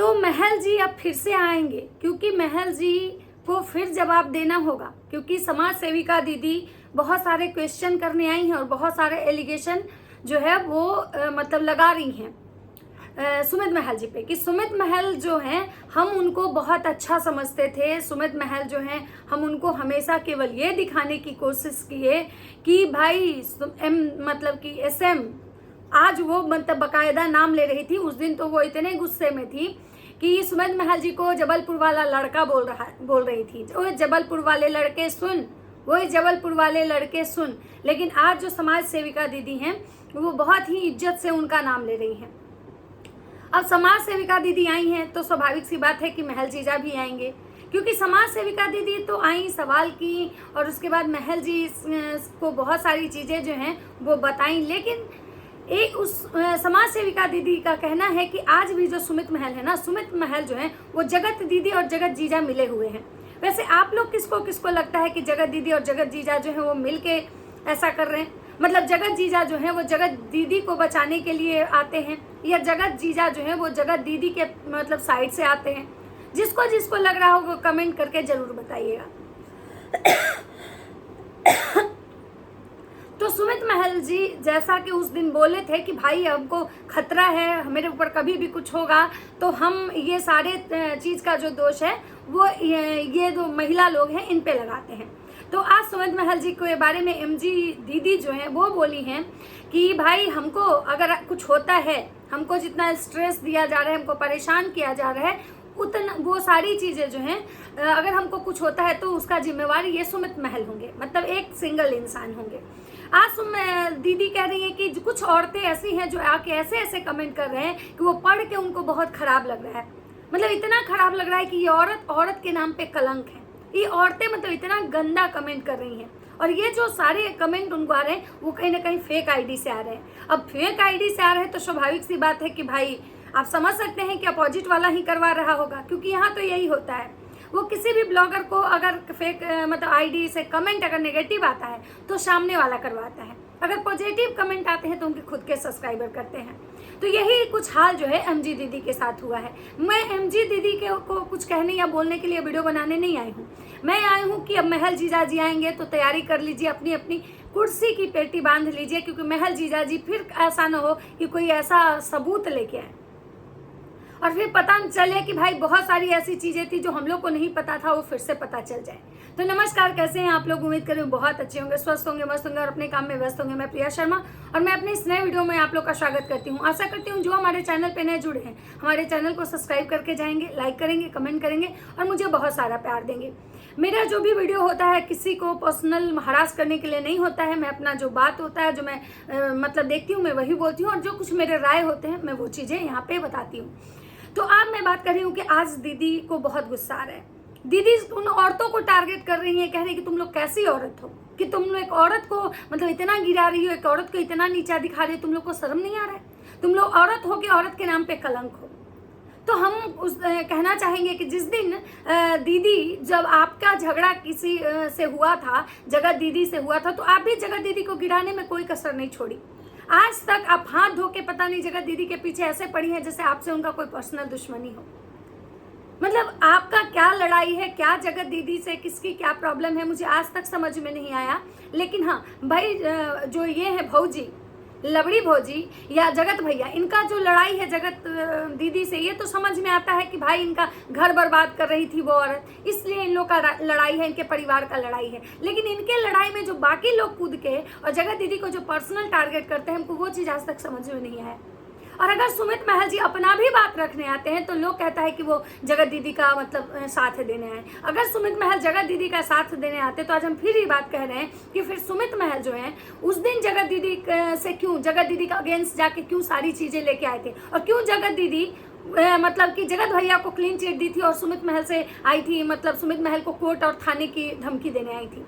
तो महल जी अब फिर से आएंगे, क्योंकि महल जी को फिर जवाब देना होगा, क्योंकि समाज सेविका दीदी बहुत सारे क्वेश्चन करने आई हैं और बहुत सारे एलिगेशन जो है वो मतलब लगा रही हैं सुमित महल जी पे, कि सुमित महल जो हैं हम उनको बहुत अच्छा समझते थे। सुमित महल जो हैं हम उनको हमेशा केवल ये दिखाने की कोशिश किए कि भाई मतलब कि SM आज वो मतलब बकायदा नाम ले रही थी। उस दिन तो वो इतने गुस्से में थी कि सुमित महल जी को जबलपुर वाला लड़का बोल रही थी, वो जबलपुर वाले लड़के सुन, वही जबलपुर वाले लड़के सुन। लेकिन आज जो समाज सेविका दीदी हैं वो बहुत ही इज्जत से उनका नाम ले रही हैं। अब समाज सेविका दीदी आई हैं तो स्वाभाविक सी बात है कि महल जीजा भी आएंगे, क्योंकि समाज सेविका दीदी तो आई, सवाल की, और उसके बाद महल जी को बहुत सारी चीज़ें जो हैं वो बताई। लेकिन एक उस समाज सेविका दीदी का कहना है कि आज भी जो सुमित महल है ना, सुमित महल जो है वो जगत दीदी और जगत जीजा मिले हुए हैं। वैसे आप लोग किसको लगता है कि जगत दीदी और जगत जीजा जो है वो मिल के ऐसा कर रहे हैं? मतलब जगत जीजा जो है वो जगत दीदी को बचाने के लिए आते हैं, या जगत जीजा जो है वो जगत दीदी के मतलब साइड से आते हैं? जिसको लग रहा हो वो कमेंट करके जरूर बताइएगा। तो सुमित महल जी जैसा कि उस दिन बोले थे कि भाई हमको खतरा है, मेरे ऊपर कभी भी कुछ होगा तो हम ये सारे चीज़ का जो दोष है वो ये जो महिला लोग हैं इन पे लगाते हैं। तो आज सुमित महल जी के बारे में MG दीदी जो है वो बोली हैं कि भाई हमको अगर कुछ होता है, हमको जितना स्ट्रेस दिया जा रहा है, हमको परेशान किया जा रहा है, उतना वो सारी चीज़ें जो हैं अगर हमको कुछ होता है तो उसका जिम्मेवार ये सुमित महल होंगे, मतलब एक सिंगल इंसान होंगे। आज दीदी कह रही है कि कुछ औरतें ऐसी हैं जो आके ऐसे ऐसे कमेंट कर रहे हैं कि वो पढ़ के उनको बहुत खराब लग रहा है। मतलब इतना खराब लग रहा है कि ये औरत के नाम पे कलंक है। ये औरतें मतलब इतना गंदा कमेंट कर रही हैं, और ये जो सारे कमेंट उनको आ रहे हैं वो कहीं ना कहीं फेक आईडी से आ रहे हैं। अब फेक आईडी से आ रहे हैं तो स्वाभाविक सी बात है कि भाई आप समझ सकते हैं कि अपोजिट वाला ही करवा रहा होगा, क्योंकि यहाँ तो यही होता है। वो किसी भी ब्लॉगर को अगर फेक मतलब आईडी से कमेंट अगर नेगेटिव आता है तो सामने वाला करवाता है, अगर पॉजिटिव कमेंट आते हैं तो उनके खुद के सब्सक्राइबर करते हैं। तो यही कुछ हाल जो है MG दीदी के साथ हुआ है। मैं MG दीदी को कुछ कहने या बोलने के लिए वीडियो बनाने नहीं आई हूँ। मैं आई हूँ कि अब महल जीजा जी आएंगे तो तैयारी कर लीजिए, अपनी अपनी कुर्सी की पेटी बांध लीजिए, क्योंकि महल जीजा जी फिर ऐसा ना हो कि कोई ऐसा सबूत लेके आए और फिर पता चले कि भाई बहुत सारी ऐसी चीज़ें थी जो हम लोग को नहीं पता था, वो फिर से पता चल जाए। तो नमस्कार, कैसे हैं आप लोग? उम्मीद करें बहुत अच्छे होंगे, स्वस्थ होंगे, मस्त होंगे और अपने काम में व्यस्त होंगे। मैं प्रिया शर्मा और मैं अपने इस नए वीडियो में आप लोग का स्वागत करती हूँ। आशा करती हूँ जो हमारे चैनल पे नए जुड़े हैं हमारे चैनल को सब्सक्राइब करके जाएंगे, लाइक करेंगे, कमेंट करेंगे और मुझे बहुत सारा प्यार देंगे। मेरा जो भी वीडियो होता है किसी को पर्सनल हरास करने के लिए नहीं होता है। मैं अपना जो बात होता है, जो मैं मतलब देखती हूँ, मैं वही बोलती हूँ, और जो कुछ मेरे राय होते हैं मैं वो चीज़ें यहाँ पे बताती हूँ। तो अब मैं बात कर रही हूँ कि आज दीदी को बहुत गुस्सा आ रहा है। दीदी उन औरतों को टारगेट कर रही है, कह रही है कि तुम लोग कैसी औरत हो कि तुम लोग एक औरत को मतलब इतना गिरा रही हो, एक औरत को इतना नीचा दिखा रही हो, तुम लोग को शर्म नहीं आ रहा है? तुम लोग औरत हो कि औरत के नाम पे कलंक हो। तो हम कहना चाहेंगे कि जिस दिन दीदी जब आपका झगड़ा किसी से हुआ था, जगत दीदी से हुआ था, तो आप भी जगत दीदी को गिराने में कोई कसर नहीं छोड़ी। आज तक आप हाथ धो के पता नहीं जगत दीदी के पीछे ऐसे पड़ी है जैसे आपसे उनका कोई पर्सनल दुश्मनी हो। मतलब आपका क्या लड़ाई है, क्या जगत दीदी से किसकी क्या प्रॉब्लम है, मुझे आज तक समझ में नहीं आया। लेकिन हाँ भाई, जो ये है भौजी, लवड़ी भौजी या जगत भैया, इनका जो लड़ाई है जगत दीदी से, ये तो समझ में आता है कि भाई इनका घर बर्बाद कर रही थी वो औरत, इसलिए इन लोग का लड़ाई है, इनके परिवार का लड़ाई है। लेकिन इनके लड़ाई में जो बाकी लोग कूद के और जगत दीदी को जो पर्सनल टारगेट करते हैं, हमको वो चीज़ आज तक समझ में नहीं आया। और अगर सुमित महल जी अपना भी बात रखने आते हैं तो लोग कहता है कि वो जगत दीदी का मतलब साथ देने आए। अगर सुमित महल जगत दीदी का साथ देने आते तो आज हम फिर ये बात कह रहे हैं कि फिर सुमित महल जो है उस दिन जगत दीदी से क्यों, जगत दीदी का अगेंस्ट जाके क्यों सारी चीज़ें लेके आए थे, और क्यों जगत दीदी मतलब कि जगत भैया को क्लीन चिट दी थी और सुमित महल से आई थी, मतलब सुमित महल को कोर्ट और थाने की धमकी देने आई थी।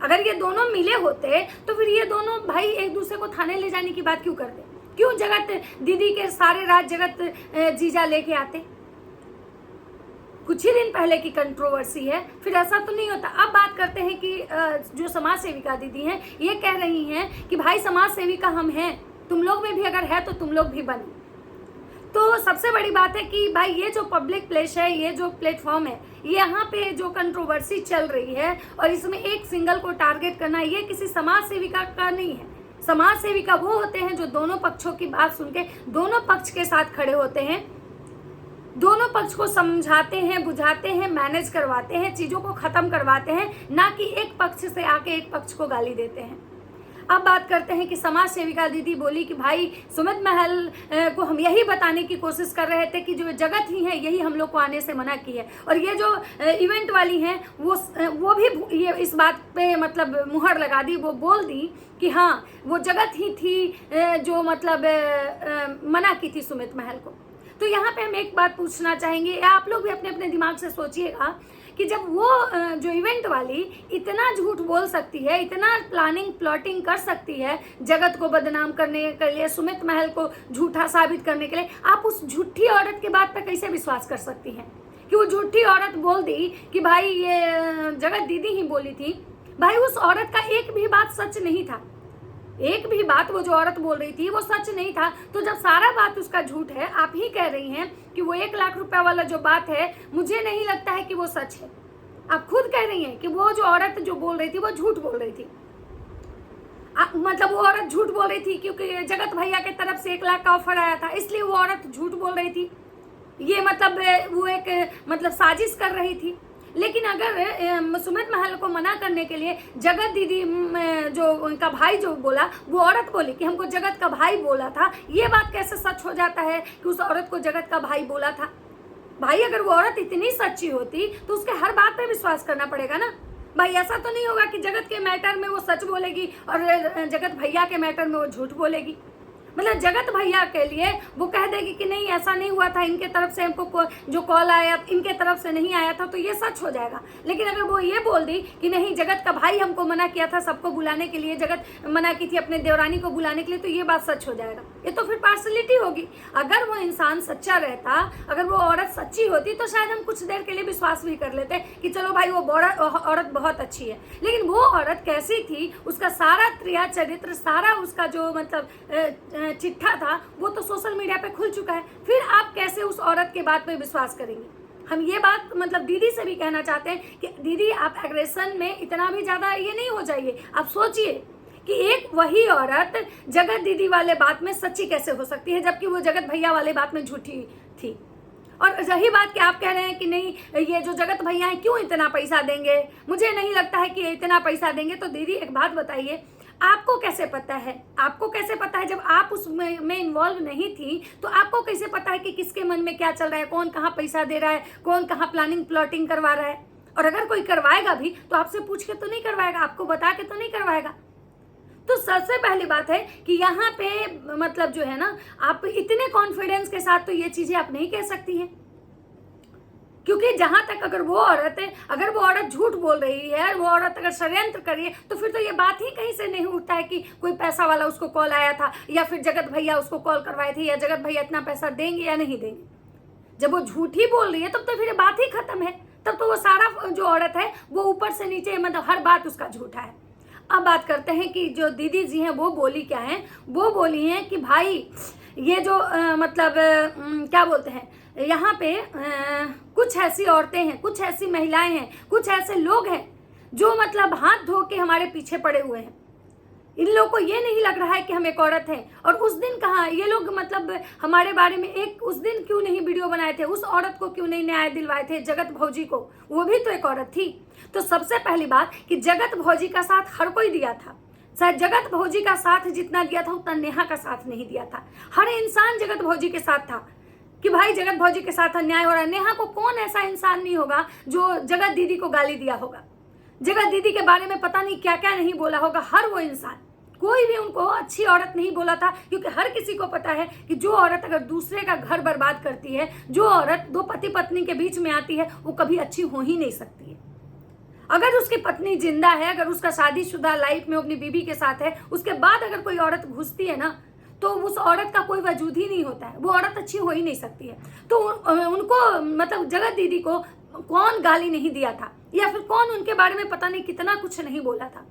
अगर ये दोनों मिले होते तो फिर ये दोनों भाई एक दूसरे को थाने ले जाने की बात क्यों करते? क्यों जगत दीदी के सारे राज जगत जीजा लेके आते? कुछ ही दिन पहले की कंट्रोवर्सी है, फिर ऐसा तो नहीं होता। अब बात करते हैं कि जो समाज सेविका दीदी हैं ये कह रही हैं कि भाई समाज सेविका हम हैं, तुम लोग में भी अगर है तो तुम लोग भी बनो। तो सबसे बड़ी बात है कि भाई ये जो पब्लिक प्लेस है, ये जो प्लेटफॉर्म है, यहाँ पे जो कंट्रोवर्सी चल रही है और इसमें एक सिंगल को टारगेट करना, ये किसी समाज सेविका का नहीं है। समाज सेविका वो होते हैं जो दोनों पक्षों की बात सुन के दोनों पक्ष के साथ खड़े होते हैं, दोनों पक्ष को समझाते हैं, बुझाते हैं, मैनेज करवाते हैं, चीजों को खत्म करवाते हैं, ना कि एक पक्ष से आके एक पक्ष को गाली देते हैं। अब बात करते हैं कि समाज सेविका दीदी बोली कि भाई सुमित महल को हम यही बताने की कोशिश कर रहे थे कि जो जगत ही है यही हम लोग को आने से मना की है, और ये जो इवेंट वाली हैं वो भी ये इस बात पे मतलब मुहर लगा दी, वो बोल दी कि हाँ वो जगत ही थी जो मतलब मना की थी सुमित महल को। तो यहाँ पे हम एक बात पूछना चाहेंगे, या आप लोग भी अपने अपने दिमाग से सोचिएगा कि जब वो जो इवेंट वाली इतना झूठ बोल सकती है, इतना प्लानिंग प्लॉटिंग कर सकती है जगत को बदनाम करने के लिए, सुमित महल को झूठा साबित करने के लिए, आप उस झूठी औरत के बात पर कैसे विश्वास कर सकती हैं कि वो झूठी औरत बोल दी कि भाई ये जगत दीदी ही बोली थी। भाई उस औरत का एक भी बात सच नहीं था, एक भी बात वो जो औरत बोल रही थी वो सच नहीं था। तो जब सारा बात उसका झूठ है, आप ही कह रही हैं कि वो 1 लाख रुपया वाला जो बात है मुझे नहीं लगता है कि वो सच है। आप खुद कह रही हैं कि वो जो औरत जो बोल रही थी वो झूठ बोल रही थी। मतलब वो औरत झूठ बोल रही थी क्योंकि जगत भैया की तरफ से 1 लाख का ऑफर आया था, इसलिए वो औरत झूठ बोल रही थी। ये मतलब वो एक मतलब साजिश कर रही थी। लेकिन अगर सुमित महल को मना करने के लिए जगत दीदी जो उनका भाई जो बोला, वो औरत बोली कि हमको जगत का भाई बोला था, ये बात कैसे सच हो जाता है कि उस औरत को जगत का भाई बोला था? भाई अगर वो औरत इतनी सच्ची होती तो उसके हर बात पे विश्वास करना पड़ेगा ना। भाई ऐसा तो नहीं होगा कि जगत के मैटर में वो सच बोलेगी और जगत भैया के मैटर में वो झूठ बोलेगी। मतलब जगत भैया के लिए वो कह देगी कि नहीं ऐसा नहीं हुआ था, इनके तरफ से हमको जो कॉल आया इनके तरफ से नहीं आया था, तो ये सच हो जाएगा। लेकिन अगर वो ये बोल दी कि नहीं जगत का भाई हमको मना किया था सबको बुलाने के लिए, जगत मना की थी अपने देवरानी को बुलाने के लिए, तो ये बात सच हो जाएगा। ये तो फिर पार्शलिटी होगी। अगर वो इंसान सच्चा रहता, अगर वो औरत सच्ची होती तो शायद हम कुछ देर के लिए विश्वास भी कर लेते कि चलो भाई वो औरत बहुत अच्छी है। लेकिन वो औरत कैसी थी, उसका सारा क्रिया चरित्र, सारा उसका जो मतलब चिट्ठा था वो तो सोशल मीडिया पे खुल चुका है। फिर आप कैसे उस औरत के बात पे विश्वास करेंगे? हम ये बात मतलब दीदी से भी कहना चाहते हैं कि दीदी आप एग्रेशन में इतना भी ज्यादा ये नहीं हो जाइए। आप सोचिए कि एक वही औरत जगत दीदी वाले बात में सच्ची कैसे हो सकती है जबकि वो जगत भैया वाले बात में झूठी थी। और यही बात कि आप कह रहे हैं कि नहीं ये जो जगत भैया हैं क्यों इतना पैसा देंगे, मुझे नहीं लगता है कि इतना पैसा देंगे। तो दीदी एक बात बताइए, आपको कैसे पता है? आपको कैसे पता है? जब आप उसमें इन्वॉल्व नहीं थी तो आपको कैसे पता है कि किसके मन में क्या चल रहा है, कौन कहाँ पैसा दे रहा है, कौन कहाँ प्लानिंग प्लॉटिंग करवा रहा है? और अगर कोई करवाएगा भी तो आपसे पूछ के तो नहीं करवाएगा, आपको बता के तो नहीं करवाएगा। तो सबसे पहली बात है कि यहाँ पे मतलब जो है ना, आप इतने कॉन्फिडेंस के साथ तो ये चीजें आप नहीं कह सकती हैं, क्योंकि जहां तक अगर वो औरत झूठ बोल रही है, वो औरत अगर षड्यंत्र कर रही है, तो फिर तो ये बात ही कहीं से नहीं उठता है कि कोई पैसा वाला उसको कॉल आया था या फिर जगत भैया उसको कॉल करवाए थे या जगत भैया इतना पैसा देंगे या नहीं देंगे। जब वो झूठी बोल रही है तब तो फिर बात ही खत्म है। तब तो वो सारा जो औरत है वो ऊपर से नीचे मतलब हर बात उसका झूठा है। अब बात करते हैं कि जो दीदी जी हैं वो बोली क्या है। वो बोली हैं कि भाई ये जो मतलब क्या बोलते हैं, यहाँ पे कुछ ऐसी औरतें हैं, कुछ ऐसी महिलाएं हैं, कुछ ऐसे लोग हैं जो मतलब हाथ धो के हमारे पीछे पड़े हुए हैं। इन लोगों को ये नहीं लग रहा है कि हम एक औरत हैं। और उस दिन कहाँ ये लोग मतलब हमारे बारे में एक उस दिन क्यों नहीं वीडियो बनाए थे, उस औरत को क्यों नहीं न्याय दिलवाए थे, जगत भौजी को, वो भी तो एक औरत थी। तो सबसे पहली बात कि जगत भौजी का साथ हर कोई दिया था, शायद जगत भौजी का साथ जितना दिया था उतना नेहा का साथ नहीं दिया था। हर इंसान जगत भौजी के साथ था कि भाई जगत भौजी के साथ अन्याय हो रहा है। नेहा को कौन ऐसा इंसान नहीं होगा जो जगत दीदी को गाली दिया होगा, जगत दीदी के बारे में पता नहीं क्या क्या नहीं बोला होगा। हर वो इंसान, कोई भी उनको अच्छी औरत नहीं बोला था, क्योंकि हर किसी को पता है कि जो औरत अगर दूसरे का घर बर्बाद करती है, जो औरत दो पति पत्नी के बीच में आती है, वो कभी अच्छी हो ही नहीं सकती है। अगर उसकी पत्नी जिंदा है, अगर उसका शादीशुदा लाइफ में अपनी बीवी के साथ है, उसके बाद अगर कोई औरत घुसती है ना, तो उस औरत का कोई वजूद ही नहीं होता है, वो औरत अच्छी हो ही नहीं सकती है। तो उनको मतलब जगत दीदी को कौन गाली नहीं दिया था, या फिर कौन उनके बारे में पता नहीं कितना कुछ नहीं बोला था।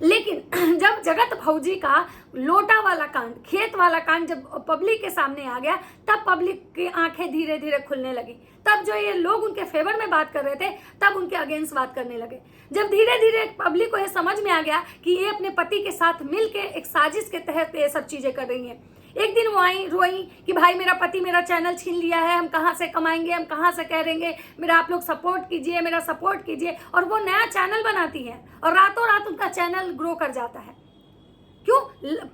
लेकिन जब जगत भौजी का लोटा वाला कांड, खेत वाला कांड जब पब्लिक के सामने आ गया, तब पब्लिक की आंखें धीरे धीरे खुलने लगी। तब जो ये लोग उनके फेवर में बात कर रहे थे, तब उनके अगेंस्ट बात करने लगे। जब धीरे धीरे पब्लिक को ये समझ में आ गया कि ये अपने पति के साथ मिलके एक साजिश के तहत ये सब चीजें कर रही हैं। एक दिन वो आई, रोई कि भाई मेरा पति मेरा चैनल छीन लिया है, हम कहाँ से कमाएंगे, हम कहाँ से करेंगे, मेरा आप लोग सपोर्ट कीजिए, मेरा सपोर्ट कीजिए। और वो नया चैनल बनाती है और रातों रात उनका चैनल ग्रो कर जाता है। क्यों?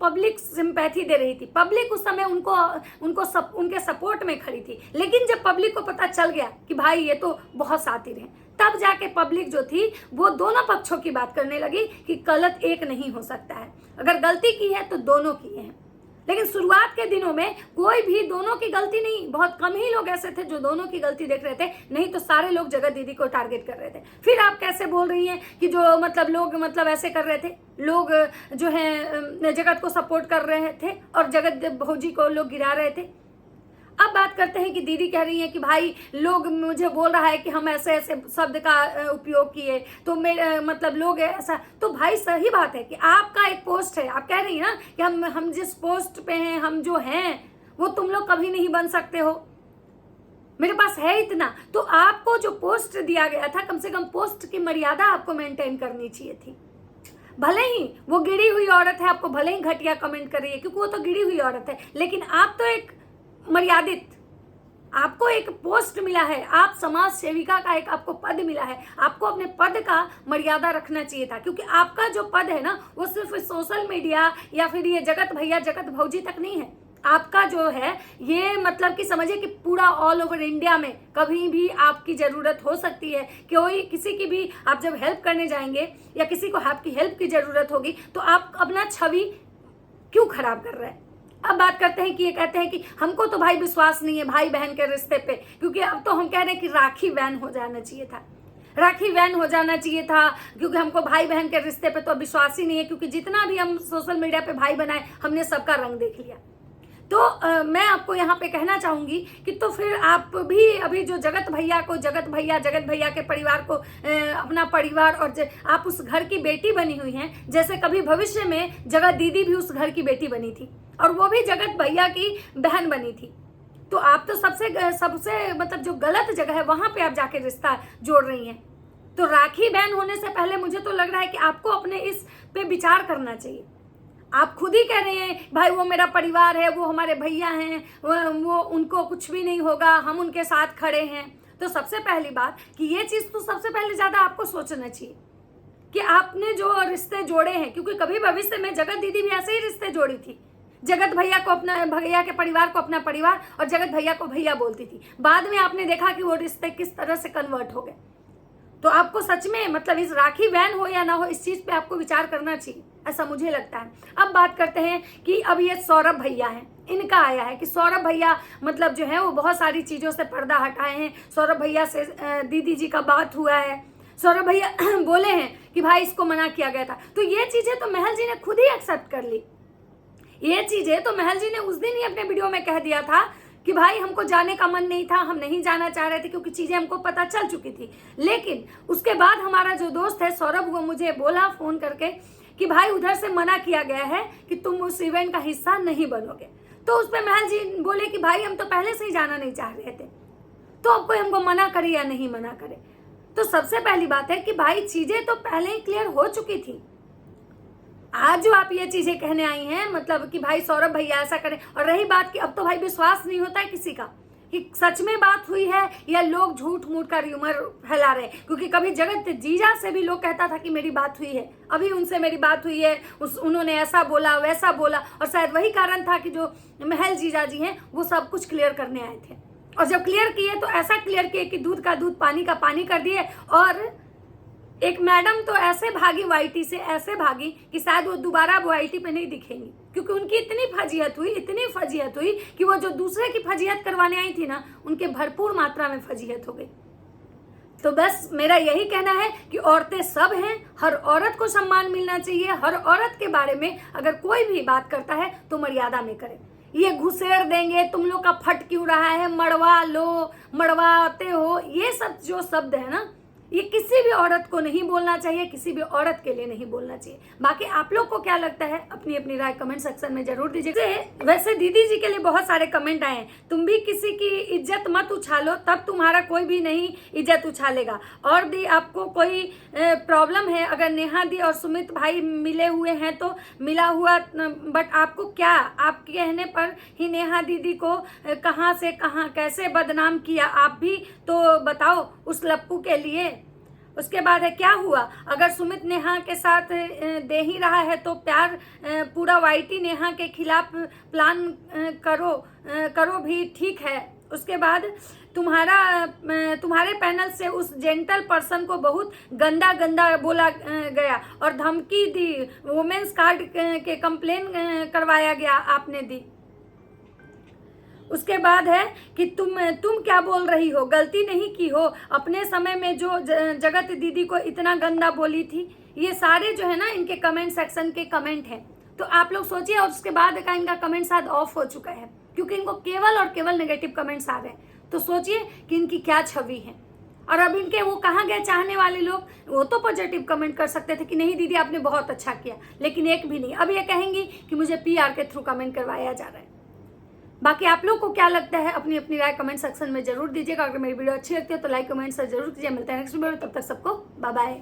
पब्लिक सिंपैथी दे रही थी, पब्लिक उस समय उनके सपोर्ट में खड़ी थी। लेकिन जब पब्लिक को पता चल गया कि भाई ये तो बहुत सातिर हैं, तब जाके पब्लिक जो थी वो दोनों पक्षों की बात करने लगी कि गलत एक नहीं हो सकता है, अगर गलती की है तो दोनों की है। लेकिन शुरुआत के दिनों में कोई भी दोनों की गलती नहीं, बहुत कम ही लोग ऐसे थे जो दोनों की गलती देख रहे थे, नहीं तो सारे लोग जगत दीदी को टारगेट कर रहे थे। फिर आप कैसे बोल रही हैं कि जो मतलब लोग मतलब ऐसे कर रहे थे, लोग जो है जगत को सपोर्ट कर रहे थे और जगत भौजी को लोग गिरा रहे थे। अब बात करते हैं कि दीदी कह रही है कि भाई लोग मुझे बोल रहा है कि हम ऐसे ऐसे शब्द का उपयोग किए तो मेरे मतलब लोग ऐसा, तो भाई सही बात है कि आपका एक पोस्ट है, आप कह रही हैं ना कि हम जिस पोस्ट पे हैं, हम जो हैं वो तुम लोग कभी नहीं बन सकते हो, मेरे पास है इतना। तो आपको जो पोस्ट दिया गया था, कम से कम पोस्ट की मर्यादा आपको मेंटेन करनी चाहिए थी। भले ही वो गिरी हुई औरत है, आपको भले ही घटिया कमेंट कर रही है क्योंकि वो तो गिरी हुई औरत है, लेकिन आप तो एक मर्यादित, आपको एक पोस्ट मिला है, आप समाज सेविका का एक आपको पद मिला है, आपको अपने पद का मर्यादा रखना चाहिए था। क्योंकि आपका जो पद है ना वो सिर्फ सोशल मीडिया या फिर ये जगत भैया जगत भौजी तक नहीं है। आपका जो है ये मतलब कि समझिए कि पूरा ऑल ओवर इंडिया में कभी भी आपकी जरूरत हो सकती है। कोई किसी की भी आप जब हेल्प करने जाएंगे या किसी को आपकी हेल्प की जरूरत होगी तो आप अपना छवि क्यों खराब कर रहे हैं। अब बात करते हैं कि ये कहते हैं कि हमको तो भाई विश्वास नहीं है भाई बहन के रिश्ते पे, क्योंकि अब तो हम कह रहे हैं कि राखी बैन हो जाना चाहिए था, राखी बैन हो जाना चाहिए था, क्योंकि हमको भाई बहन के रिश्ते पे तो विश्वास ही नहीं है। क्योंकि जितना भी हम सोशल मीडिया पे भाई बनाए, हमने सबका रंग देख लिया। तो मैं आपको यहाँ पे कहना चाहूंगी कि तो फिर आप भी अभी जो जगत भैया के परिवार को अपना परिवार और आप उस घर की बेटी बनी हुई हैं, जैसे कभी भविष्य में जगत दीदी भी उस घर की बेटी बनी थी और वो भी जगत भैया की बहन बनी थी। तो आप तो सबसे मतलब जो गलत जगह है वहां पे आप जाके रिश्ता जोड़ रही हैं। तो राखी बैन होने से पहले मुझे तो लग रहा है कि आपको अपने इस पे विचार करना चाहिए। आप खुद ही कह रहे हैं भाई वो मेरा परिवार है, वो हमारे भैया हैं, वो उनको कुछ भी नहीं होगा, हम उनके साथ खड़े हैं। तो सबसे पहली बात कि ये चीज तो सबसे पहले ज्यादा आपको सोचना चाहिए कि आपने जो रिश्ते जोड़े हैं, क्योंकि कभी भविष्य में जगत दीदी भी ऐसे ही रिश्ते जोड़ी थी। जगत भैया को अपना, भैया के परिवार को अपना परिवार और जगत भैया को भैया बोलती थी। बाद में आपने देखा कि वो रिश्ते किस तरह से कन्वर्ट हो गए। तो आपको सच में मतलब इस राखी बैन हो या ना हो, इस चीज पे आपको विचार करना चाहिए, ऐसा मुझे लगता है। अब बात करते हैं कि अब ये सौरभ भैया हैं, इनका आया है कि सौरभ भैया मतलब जो है वो बहुत सारी चीजों से पर्दा हटाए हैं। सौरभ भैया से दीदी जी का बात हुआ है, सौरभ भैया बोले हैं कि भाई इसको मना किया गया था। तो ये चीजें तो महल जी ने खुद ही एक्सेप्ट कर ली। ये चीजें तो महल जी ने उस दिन ही अपने वीडियो में कह दिया था कि भाई हमको जाने का मन नहीं था, हम नहीं जाना चाह रहे थे क्योंकि चीजें हमको पता चल चुकी थी। लेकिन उसके बाद हमारा जो दोस्त है सौरभ, वो मुझे बोला फोन करके कि भाई उधर से मना किया गया है कि तुम उस इवेंट का हिस्सा नहीं बनोगे। तो उस पर महल जी बोले कि भाई हम तो पहले से ही जाना नहीं चाह रहे थे, तो अब कोई हमको मना करे या नहीं मना करे। तो सबसे पहली बात है कि भाई चीजें तो पहले ही क्लियर हो चुकी थी। आज जो आप ये चीजें कहने आई हैं मतलब कि भाई सौरभ भैया ऐसा करें, और रही बात कि अब तो भाई विश्वास नहीं होता है किसी का कि सच में बात हुई है या लोग झूठ मूठ का र्यूमर फैला रहे हैं। क्योंकि कभी जगत जीजा से भी लोग कहता था कि मेरी बात हुई है, अभी उनसे मेरी बात हुई है, उन्होंने ऐसा बोला वैसा बोला, और शायद वही कारण था कि जो महल जीजा जी हैं वो सब कुछ क्लियर करने आए थे। और जब क्लियर किए तो ऐसा क्लियर किए कि दूध का दूध पानी का पानी कर दिए। और एक मैडम तो ऐसे भागी वाईटी से, ऐसे भागी कि शायद वो दोबारा वाईटी पे नहीं दिखेंगी, क्योंकि उनकी इतनी फजीहत हुई कि वो जो दूसरे की फजीहत करवाने आई थी ना, उनके भरपूर मात्रा में फजीहत हो गई। तो बस मेरा यही कहना है कि औरतें सब हैं, हर औरत को सम्मान मिलना चाहिए। हर औरत के बारे में अगर कोई भी बात करता है तो मर्यादा में करे। ये घुसेड़ देंगे, तुम लोग का फट क्यों रहा है, मड़वा लो, मड़वाते हो, ये सब जो शब्द है ना, ये किसी भी औरत को नहीं बोलना चाहिए, किसी भी औरत के लिए नहीं बोलना चाहिए। बाकी आप लोग को क्या लगता है अपनी अपनी राय कमेंट सेक्शन में जरूर दीजिए। वैसे दीदी जी के लिए बहुत सारे कमेंट आए हैं, तुम भी किसी की इज्जत मत उछालो, तब तुम्हारा कोई भी नहीं इज्जत उछालेगा। और दी आपको कोई प्रॉब्लम है, अगर नेहा दी और सुमित भाई मिले हुए हैं तो मिला हुआ, बट आपको क्या, आपके कहने पर ही नेहा दीदी को कहाँ से कहाँ कैसे बदनाम किया, आप भी तो बताओ उस लप्पू के लिए। उसके बाद है क्या हुआ, अगर सुमित नेहा के साथ दे ही रहा है तो प्यार पूरा वाईटी नेहा के खिलाफ प्लान करो भी ठीक है। उसके बाद तुम्हारे पैनल से उस जेंटल पर्सन को बहुत गंदा गंदा बोला गया और धमकी दी, वुमेन्स कार्ड के कंप्लेन करवाया गया आपने दी। उसके बाद है कि तुम क्या बोल रही हो, गलती नहीं की हो, अपने समय में जो जगत दीदी को इतना गंदा बोली थी। ये सारे जो है ना इनके कमेंट सेक्शन के कमेंट हैं, तो आप लोग सोचिए। और उसके बाद का इनका कमेंट शायद ऑफ हो चुका है क्योंकि इनको केवल और केवल नेगेटिव कमेंट्स आ रहे हैं। तो सोचिए कि इनकी क्या छवि है। और अब इनके वो कहाँ गए चाहने वाले लोग, वो तो पॉजिटिव कमेंट कर सकते थे कि नहीं दीदी आपने बहुत अच्छा किया, लेकिन एक भी नहीं। अब ये कहेंगी कि मुझे PR के थ्रू कमेंट करवाया जा रहा है। बाकी आप लोग को क्या लगता है अपनी अपनी राय कमेंट सेक्शन में जरूर दीजिएगा। अगर मेरी वीडियो अच्छी लगती है तो लाइक कमेंट से जरूर कीजिए। मिलते हैं नेक्स्ट वीडियो में, तब तक सबको बाय बाय।